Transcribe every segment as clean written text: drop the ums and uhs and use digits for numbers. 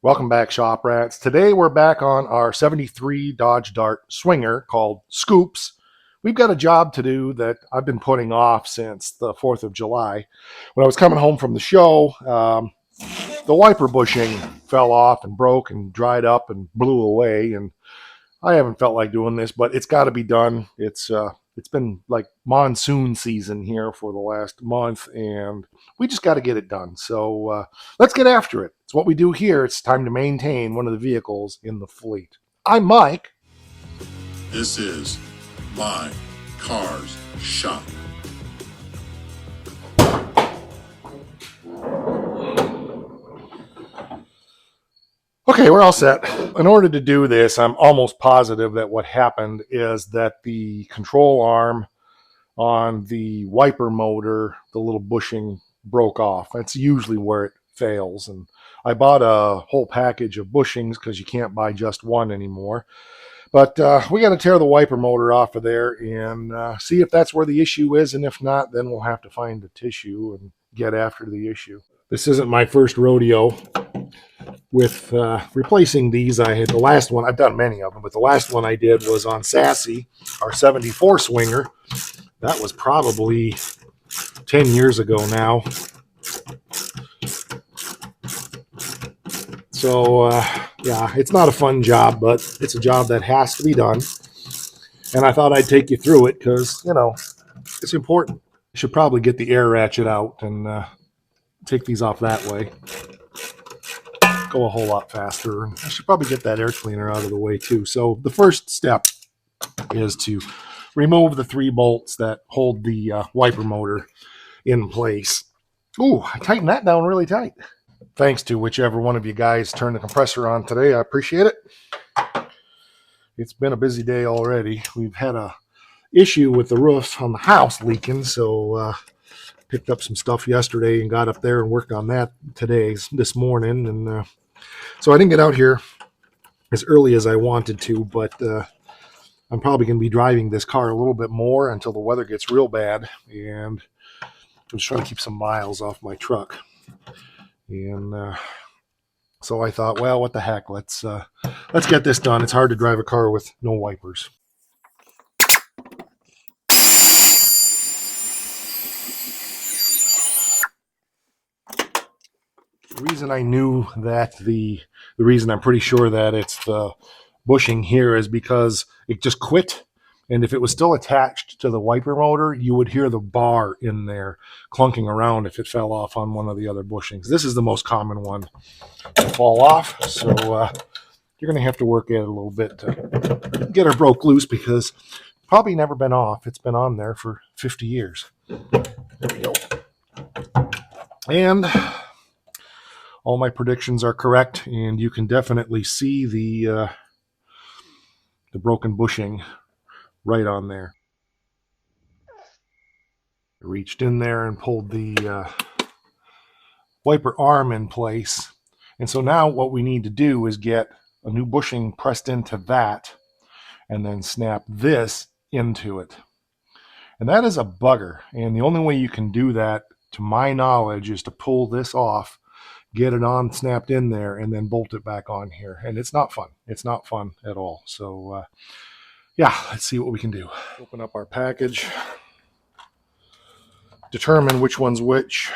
Welcome back, Shop Rats. Today we're back on our 73 Dodge Dart Swinger called Scoops. We've got a job to do that I've been putting off since the 4th of July. When I was coming home from the show, the wiper bushing fell off and broke and dried up and blew away. And I haven't felt like doing this, but it's got to be done. It's been like monsoon season here for the last month, and we just got to get it done. So let's get after it. It's what we do here. It's time to maintain one of the vehicles in the fleet. I'm Mike. This is My Cars Shop. Okay, we're all set. In order to do this, I'm almost positive that what happened is that the control arm on the wiper motor, the little bushing, broke off. That's usually where it fails. And I bought a whole package of bushings because you can't buy just one anymore. But we got to tear the wiper motor off of there and see if that's where the issue is. And if not, then we'll have to find the tissue and get after the issue. This isn't my first rodeo with replacing these. I had the last one, I've done many of them, but the last one I did was on Sassy, our 74 Swinger. That was probably 10 years ago now. So, yeah, it's not a fun job, but it's a job that has to be done. And I thought I'd take you through it because, you know, it's important. I should probably get the air ratchet out and take these off that way. Go a whole lot faster. I should probably get that air cleaner out of the way too. So the first step is to remove the 3 bolts that hold the wiper motor in place. Ooh, I tightened that down really tight. Thanks to whichever one of you guys turned the compressor on today. I appreciate it. It's been a busy day already. We've had a issue with the roof on the house leaking, so picked up some stuff yesterday and got up there and worked on that this morning. And so I didn't get out here as early as I wanted to, but I'm probably going to be driving this car a little bit more until the weather gets real bad. And I'm just trying to keep some miles off my truck. And so I thought, well, what the heck? Let's get this done. It's hard to drive a car with no wipers. The reason I knew that the reason I'm pretty sure that it's the bushing here is because it just quit. And if it was still attached to the wiper motor, you would hear the bar in there clunking around if it fell off on one of the other bushings. This is the most common one to fall off. So you're going to have to work at it a little bit to get her broke loose because it's probably never been off. It's been on there for 50 years. There we go. And all my predictions are correct, and you can definitely see the broken bushing right on there. I reached in there and pulled the wiper arm in place. And so now what we need to do is get a new bushing pressed into that and then snap this into it. And that is a bugger. And the only way you can do that, to my knowledge, is to pull this off, get it on, snapped in there, and then bolt it back on here. And it's not fun. It's not fun at all. So, yeah, let's see what we can do. Open up our package. Determine which one's which.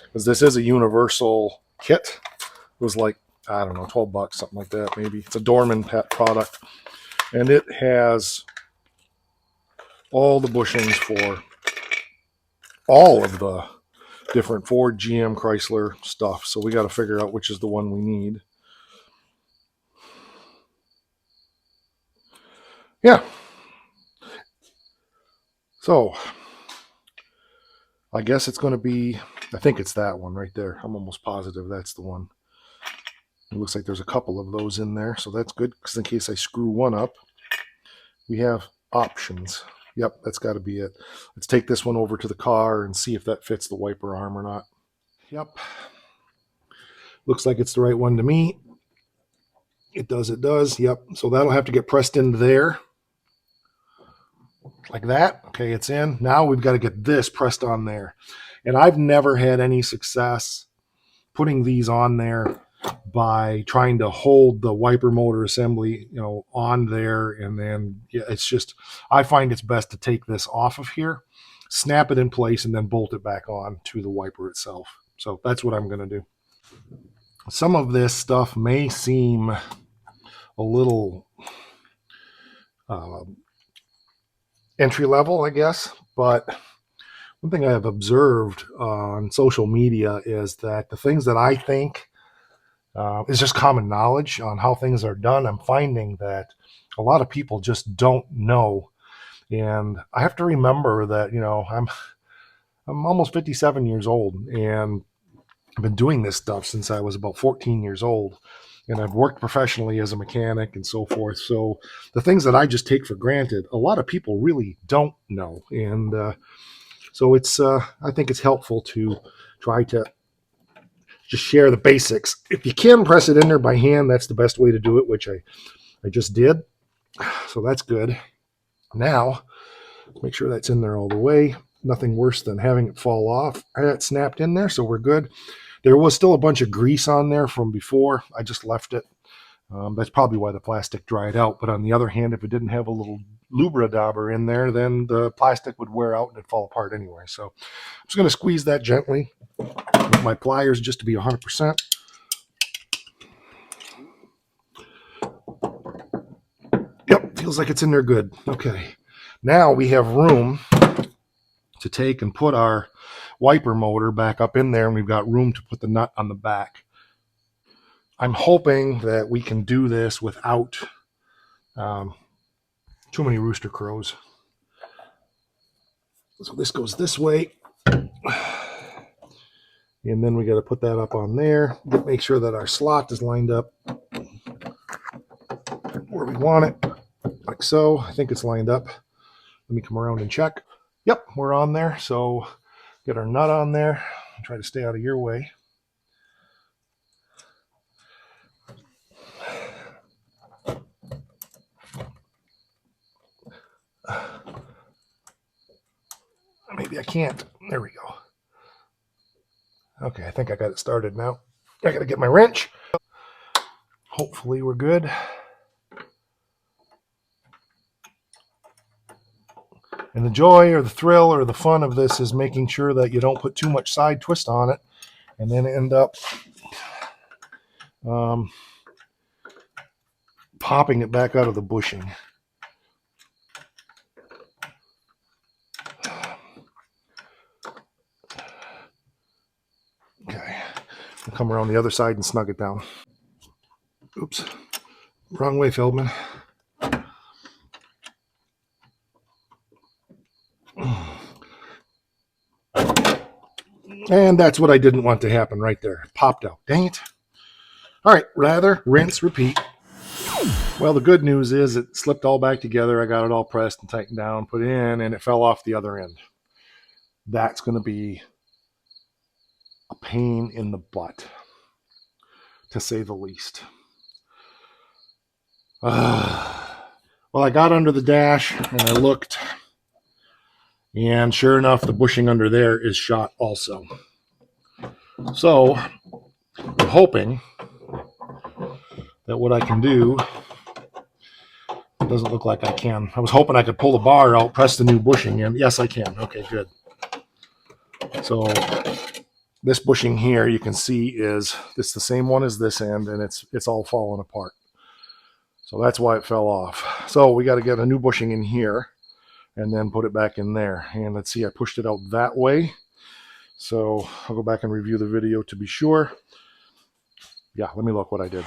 Because this is a universal kit. It was like, I don't know, 12 bucks, something like that maybe. It's a Dorman pet product. And it has all the bushings for all of the different Ford, GM, Chrysler stuff. So we got to figure out which is the one we need. Yeah. So I guess it's going to be, I think it's that one right there. I'm almost positive that's the one. It looks like there's a couple of those in there. So that's good because in case I screw one up, we have options. Yep, that's got to be it. Let's take this one over to the car and see if that fits the wiper arm or not. Yep. Looks like it's the right one to me. It does, it does. Yep. So that'll have to get pressed in there. Like that. Okay, it's in. Now we've got to get this pressed on there. And I've never had any success putting these on there by trying to hold the wiper motor assembly, on there. And then it's just, I find it's best to take this off of here, snap it in place, and then bolt it back on to the wiper itself. So that's what I'm going to do. Some of this stuff may seem a little entry level, I guess, but one thing I have observed on social media is that the things that I think is just common knowledge on how things are done, I'm finding that a lot of people just don't know. And I have to remember that, I'm almost 57 years old, and I've been doing this stuff since I was about 14 years old. And I've worked professionally as a mechanic and so forth. So the things that I just take for granted, a lot of people really don't know. And so it's, I think it's helpful to try to just share the basics. If you can press it in there by hand, that's the best way to do it, which I just did. So that's good. Now, make sure that's in there all the way. Nothing worse than having it fall off. I got it snapped in there, so we're good. There was still a bunch of grease on there from before. I just left it. That's probably why the plastic dried out. But on the other hand, if it didn't have a little lubra-dauber in there, then the plastic would wear out and it'd fall apart anyway. So I'm just going to squeeze that gently with my pliers just to be 100%. Yep, feels like it's in there good. Okay, now we have room to take and put our wiper motor back up in there, and we've got room to put the nut on the back. I'm hoping that we can do this without too many rooster crows. So this goes this way. And then we got to put that up on there. Make sure that our slot is lined up where we want it, like so. I think it's lined up. Let me come around and check. Yep, we're on there. So get our nut on there. Try to stay out of your way. Maybe I can't. There we go. Okay, I think I got it started now. I got to get my wrench. Hopefully we're good. And the joy or the thrill or the fun of this is making sure that you don't put too much side twist on it and then end up popping it back out of the bushing. Okay, I'll come around the other side and snug it down. Oops, wrong way, Feldman. And that's what I didn't want to happen right there. Popped out. Dang it. All right, lather, rinse, repeat. Well, the good news is it slipped all back together. I got it all pressed and tightened down, put it in, and it fell off the other end. That's going to be a pain in the butt, to say the least. Well, I got under the dash and I looked, and sure enough, the bushing under there is shot also. So I'm hoping that what I can do, it doesn't look like I can. I was hoping I could pull the bar out, press the new bushing in. Yes, I can. Okay, good. So this bushing here, you can see it's the same one as this end, and it's all falling apart. So that's why it fell off. So we got to get a new bushing in here and then put it back in there. And let's see, I pushed it out that way. So I'll go back and review the video to be sure. Yeah, let me look what I did.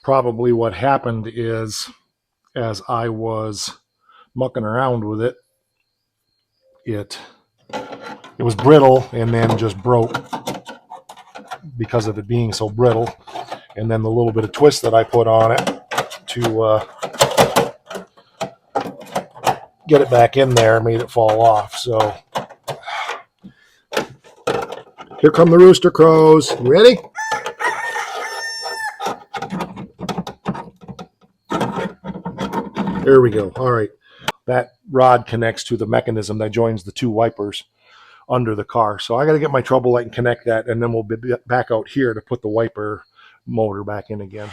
Probably what happened is, as I was mucking around with it, it was brittle and then just broke because of it being so brittle. And then the little bit of twist that I put on it to get it back in there made it fall off. So here come the rooster crows. You ready? There we go. All right. That rod connects to the mechanism that joins the two wipers under the car. So I got to get my trouble light and connect that, and then we'll be back out here to put the wiper motor back in again.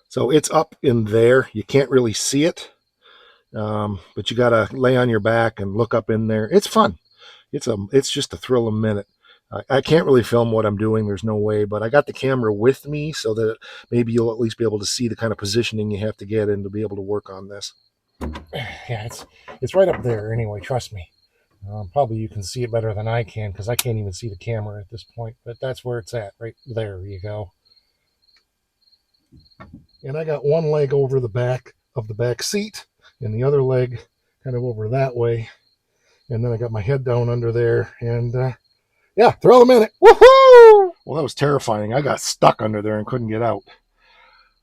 So it's up in there. You can't really see it, but you got to lay on your back and look up in there. It's fun. It's just a thrill a minute. I can't really film what I'm doing. There's no way, but I got the camera with me so that maybe you'll at least be able to see the kind of positioning you have to get in to be able to work on this. Yeah, it's right up there anyway, trust me. Probably you can see it better than I can because I can't even see the camera at this point, but that's where it's at, right there you go. And I got one leg over the back of the back seat and the other leg kind of over that way. And then I got my head down under there and yeah, thrill a minute. Woohoo! Well, that was terrifying. I got stuck under there and couldn't get out.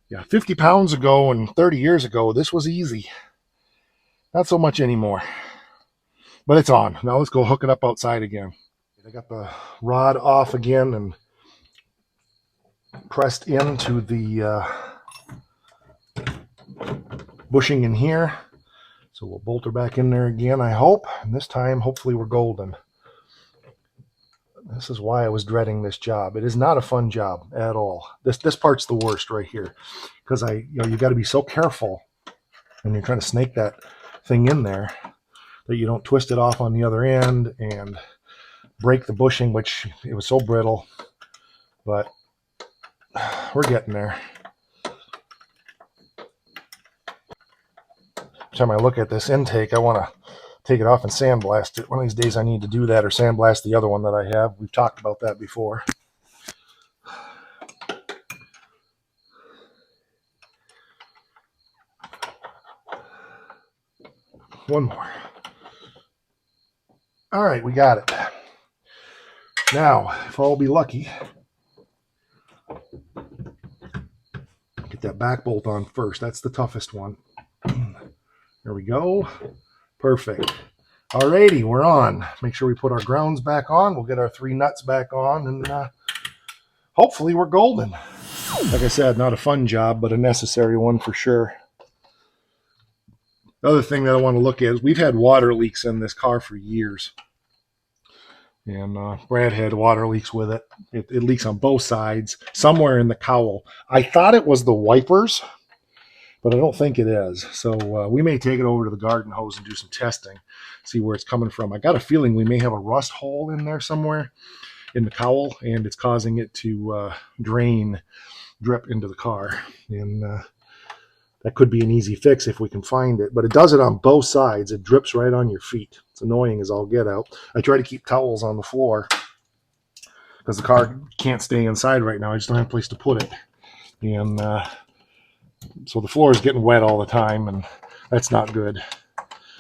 Yeah, 50 pounds ago and 30 years ago, this was easy. Not so much anymore. But it's on. Now let's go hook it up outside again. I got the rod off again and pressed into the bushing in here. So we'll bolt her back in there again, I hope. And this time, hopefully we're golden. This is why I was dreading this job. It is not a fun job at all. This part's the worst right here. Because you got to be so careful when you're trying to snake that thing in there that you don't twist it off on the other end and break the bushing, which it was so brittle. But we're getting there. Every time I look at this intake, I want to take it off and sandblast it. One of these days I need to do that or sandblast the other one that I have. We've talked about that before. One more. All right, we got it. Now, if I'll be lucky, get that back bolt on first. That's the toughest one. There we go. Perfect. Alrighty, we're on. Make sure we put our grounds back on. We'll get our 3 nuts back on, and hopefully we're golden. Like I said, not a fun job, but a necessary one for sure. The other thing that I want to look at is we've had water leaks in this car for years. And Brad had water leaks with it. It leaks on both sides, somewhere in the cowl. I thought it was the wipers, but I don't think it is. So we may take it over to the garden hose and do some testing, see where it's coming from. I got a feeling we may have a rust hole in there somewhere in the cowl, and it's causing it to drip into the car. And that could be an easy fix if we can find it. But it does it on both sides. It drips right on your feet. It's annoying as all get out. I try to keep towels on the floor because the car can't stay inside right now. I just don't have a place to put it. And so the floor is getting wet all the time, and that's not good.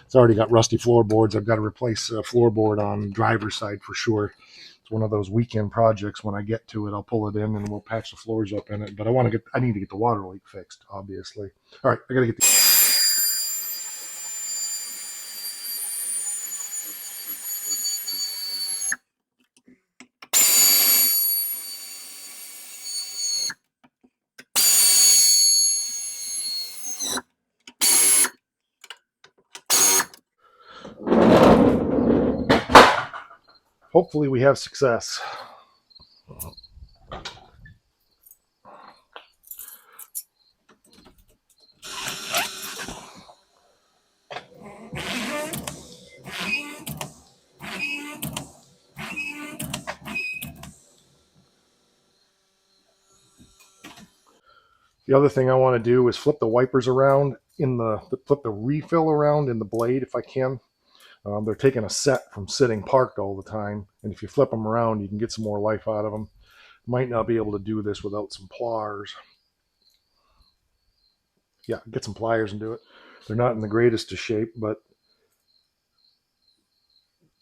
It's already got rusty floorboards. I've got to replace a floorboard on the driver's side for sure. It's one of those weekend projects. When I get to it, I'll pull it in and we'll patch the floors up in it. But I need to get the water leak fixed, obviously. All right, I got to get the... Hopefully we have success. The other thing I want to do is flip the wipers around flip the refill around in the blade if I can. They're taking a set from sitting parked all the time, and if you flip them around, you can get some more life out of them. Might not be able to do this without some pliers. Yeah, get some pliers and do it. They're not in the greatest of shape, but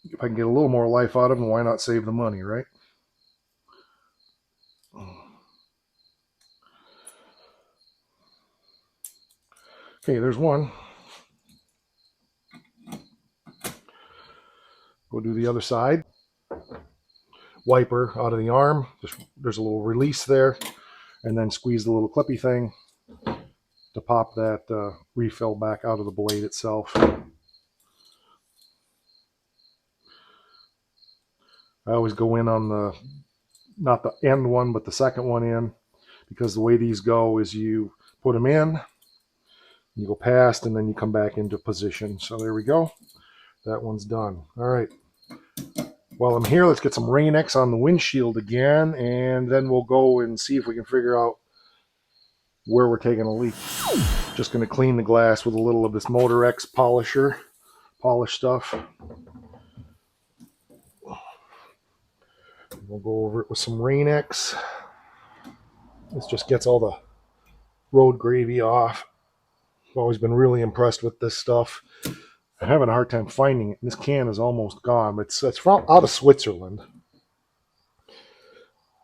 if I can get a little more life out of them, why not save the money, right? Okay, there's one. Go do the other side. Wiper out of the arm. There's a little release there, and then squeeze the little clippy thing to pop that refill back out of the blade itself. I always go in on not the end one, but the second one in. because the way these go is you put them in, you go past, and then you come back into position. So there we go. That one's done. All right. While I'm here, let's get some Rain-X on the windshield again, and then we'll go and see if we can figure out where we're taking a leak. Just going to clean the glass with a little of this Motor X polisher, polish stuff. We'll go over it with some Rain-X. This just gets all the road gravy off. I've always been really impressed with this stuff. I'm having a hard time finding it. This can is almost gone. It's from out of Switzerland.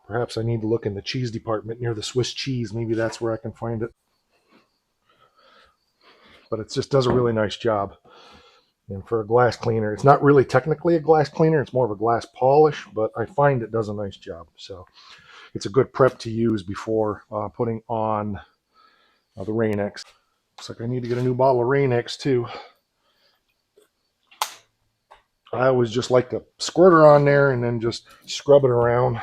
Perhaps I need to look in the cheese department near the Swiss cheese. Maybe that's where I can find it. But it just does a really nice job. And for a glass cleaner, it's not really technically a glass cleaner. It's more of a glass polish, but I find it does a nice job. So it's a good prep to use before putting on the Rain-X. Looks like I need to get a new bottle of Rain-X too. I always just like to squirt her on there and then just scrub it around.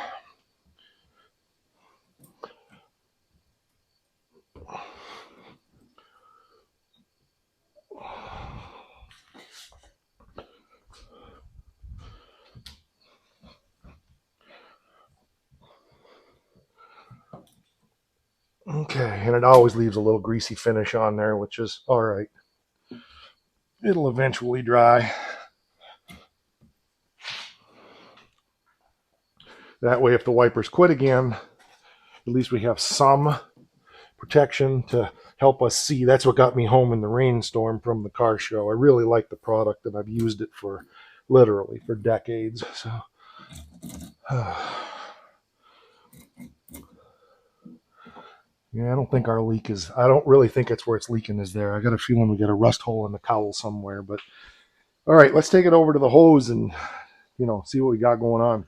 Okay, and it always leaves a little greasy finish on there, which is all right. It'll eventually dry. That way, if the wipers quit again, at least we have some protection to help us see. That's what got me home in the rainstorm from the car show. I really like the product, and I've used it for literally for decades. So, yeah, I don't think our leak is. I don't really think it's where it's leaking is there. I got a feeling we got a rust hole in the cowl somewhere. But all right, let's take it over to the hose and see what we got going on.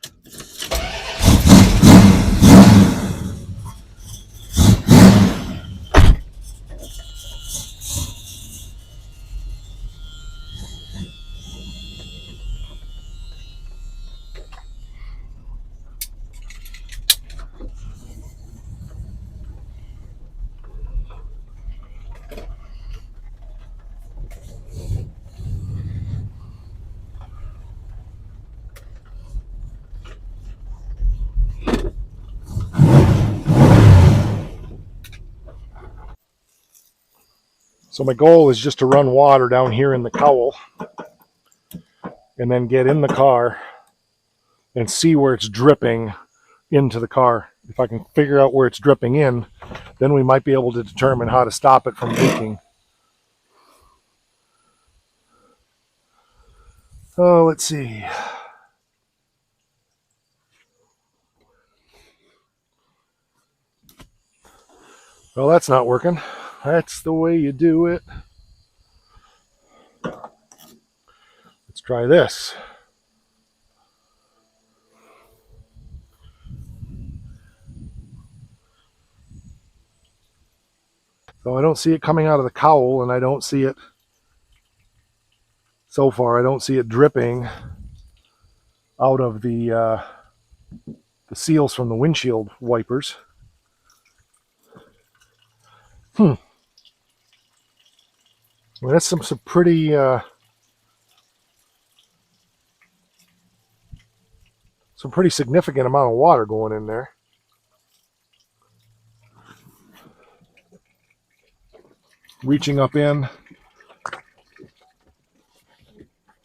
So my goal is just to run water down here in the cowl and then get in the car and see where it's dripping into the car. If I can figure out where it's dripping in, then we might be able to determine how to stop it from leaking. Oh, let's see. Well, that's not working. That's the way you do it. Let's try this. So I don't see it coming out of the cowl, and I don't see it, so far, I don't see it dripping out of the seals from the windshield wipers. Well, that's some pretty significant amount of water going in there. Reaching up in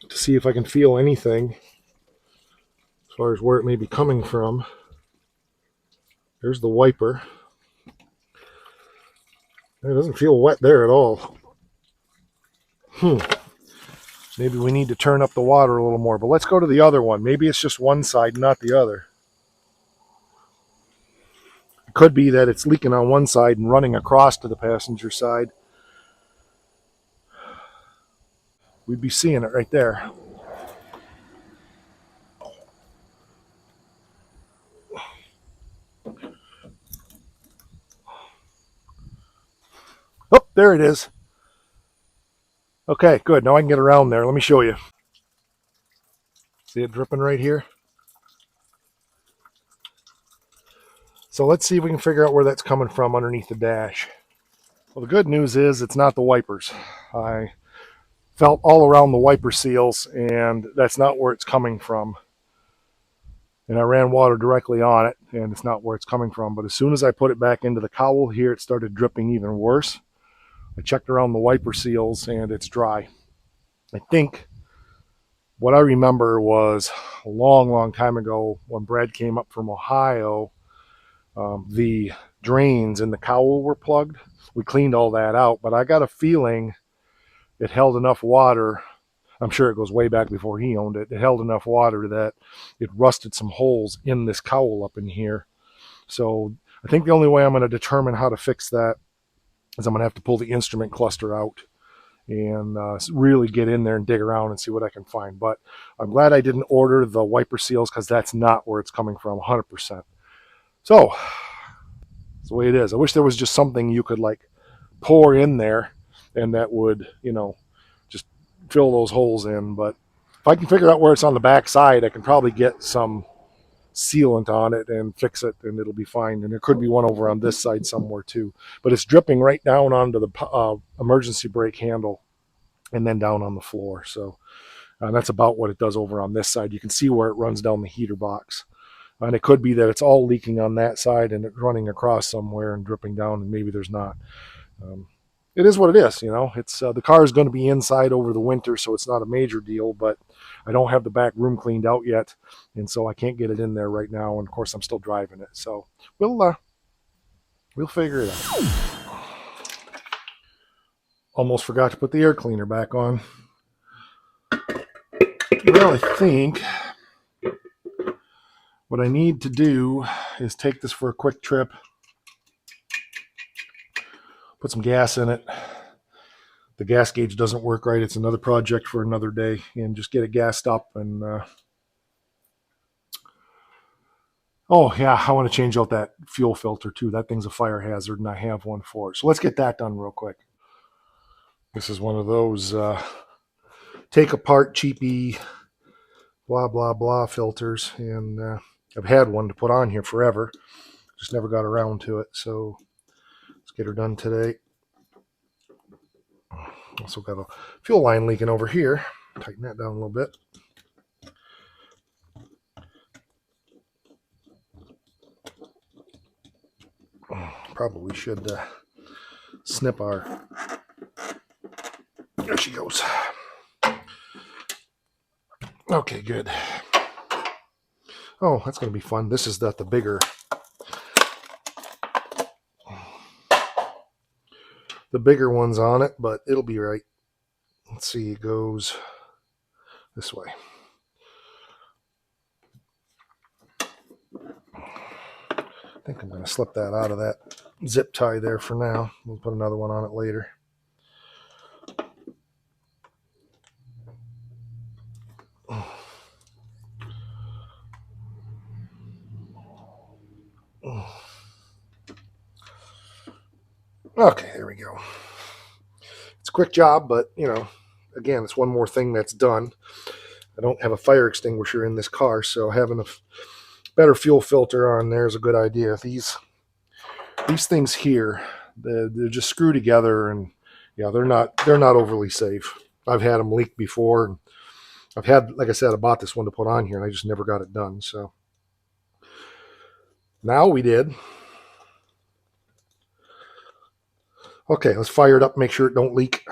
to see if I can feel anything as far as where it may be coming from. There's the wiper. It doesn't feel wet there at all. Maybe we need to turn up the water a little more, but let's go to the other one. Maybe it's just one side, not the other. It could be that it's leaking on one side and running across to the passenger side. We'd be seeing it right there. Oh, there it is. Okay, good. Now I can get around there. Let me show you. See it dripping right here? So let's see if we can figure out where that's coming from underneath the dash. Well, the good news is it's not the wipers. I felt all around the wiper seals, and that's not where it's coming from. And I ran water directly on it, and it's not where it's coming from. But as soon as I put it back into the cowl here, it started dripping even worse. I checked around the wiper seals, and it's dry. I think what I remember was a long, long time ago when Brad came up from Ohio, the drains in the cowl were plugged. We cleaned all that out, but I got a feeling it held enough water. I'm sure it goes way back before he owned it. It held enough water that it rusted some holes in this cowl up in here. So I think the only way I'm going to determine how to fix that is I'm going to have to pull the instrument cluster out and really get in there and dig around and see what I can find. But I'm glad I didn't order the wiper seals because that's not where it's coming from 100%. So that's the way it is. I wish there was just something you could like pour in there and that would, just fill those holes in. But if I can figure out where it's on the back side, I can probably get some sealant on it and fix it, and it'll be fine. And there could be one over on this side somewhere too. But it's dripping right down onto the emergency brake handle and then down on the floor. So that's about what it does over on this side. You can see where it runs down the heater box. And it could be that it's all leaking on that side and it's running across somewhere and dripping down, and maybe there's not. It is what it is, It's the car is going to be inside over the winter, so it's not a major deal. But I don't have the back room cleaned out yet, and so I can't get it in there right now. And of course, I'm still driving it, so we'll figure it out. Almost forgot to put the air cleaner back on. Well, I think what I need to do is take this for a quick trip, put some gas in it. The gas gauge doesn't work right. It's another project for another day, and just get it gassed up. And oh yeah, I want to change out that fuel filter too. That thing's a fire hazard, and I have one for it. So let's get that done real quick. This is one of those take apart cheapy blah blah blah filters, and I've had one to put on here forever, just never got around to it. So let's get her done today. Also got a fuel line leaking over here. Tighten that down a little bit. Probably should snip our... There she goes. Okay, good. Oh, that's going to be fun. This is the bigger... The bigger one's on it, but it'll be right. Let's see, it goes this way. I think I'm going to slip that out of that zip tie there for now. We'll put another one on it later. Okay, there we go. It's a quick job, but, again, it's one more thing that's done. I don't have a fire extinguisher in this car, so having a better fuel filter on there is a good idea. These things here, they're just screwed together, and yeah, they're not overly safe. I've had them leak before, and I've had, like I said, I bought this one to put on here, and I just never got it done. So now we did. Okay, let's fire it up, make sure it don't leak.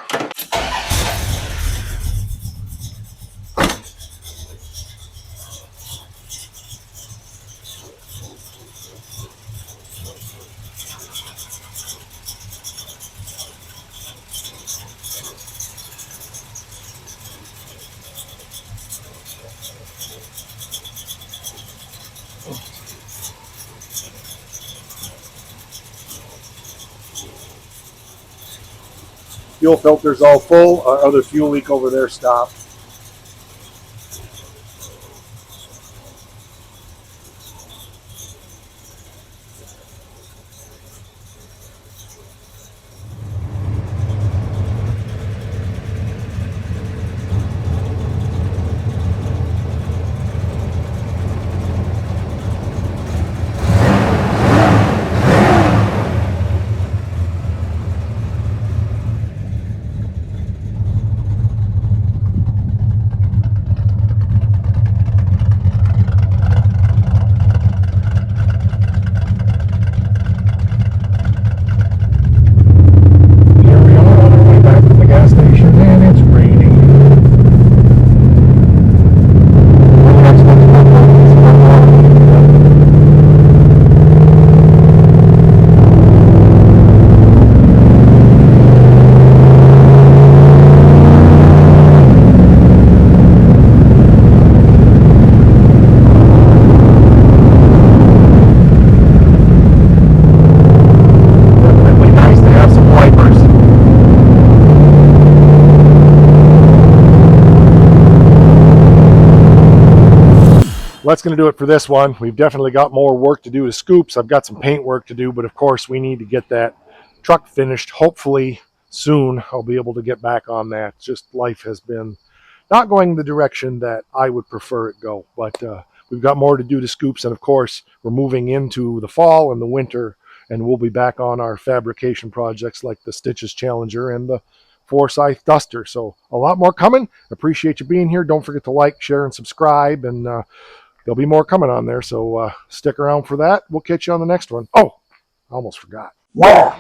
Fuel filter's all full. Our other fuel leak over there stopped. that's going to do it for this one. We've definitely got more work to do to Scoops. I've got some paint work to do, but of course we need to get that truck finished. Hopefully soon I'll be able to get back on that. Just life has been not going the direction that I would prefer it go. But we've got more to do to Scoops, and of course we're moving into the fall and the winter, and we'll be back on our fabrication projects like the Stitches Challenger and the Forsyth Duster. So a lot more coming. Appreciate you being here. Don't forget to like, share, and subscribe, and there'll be more coming on there. So stick around for that. We'll catch you on the next one. Oh, I almost forgot. Wow.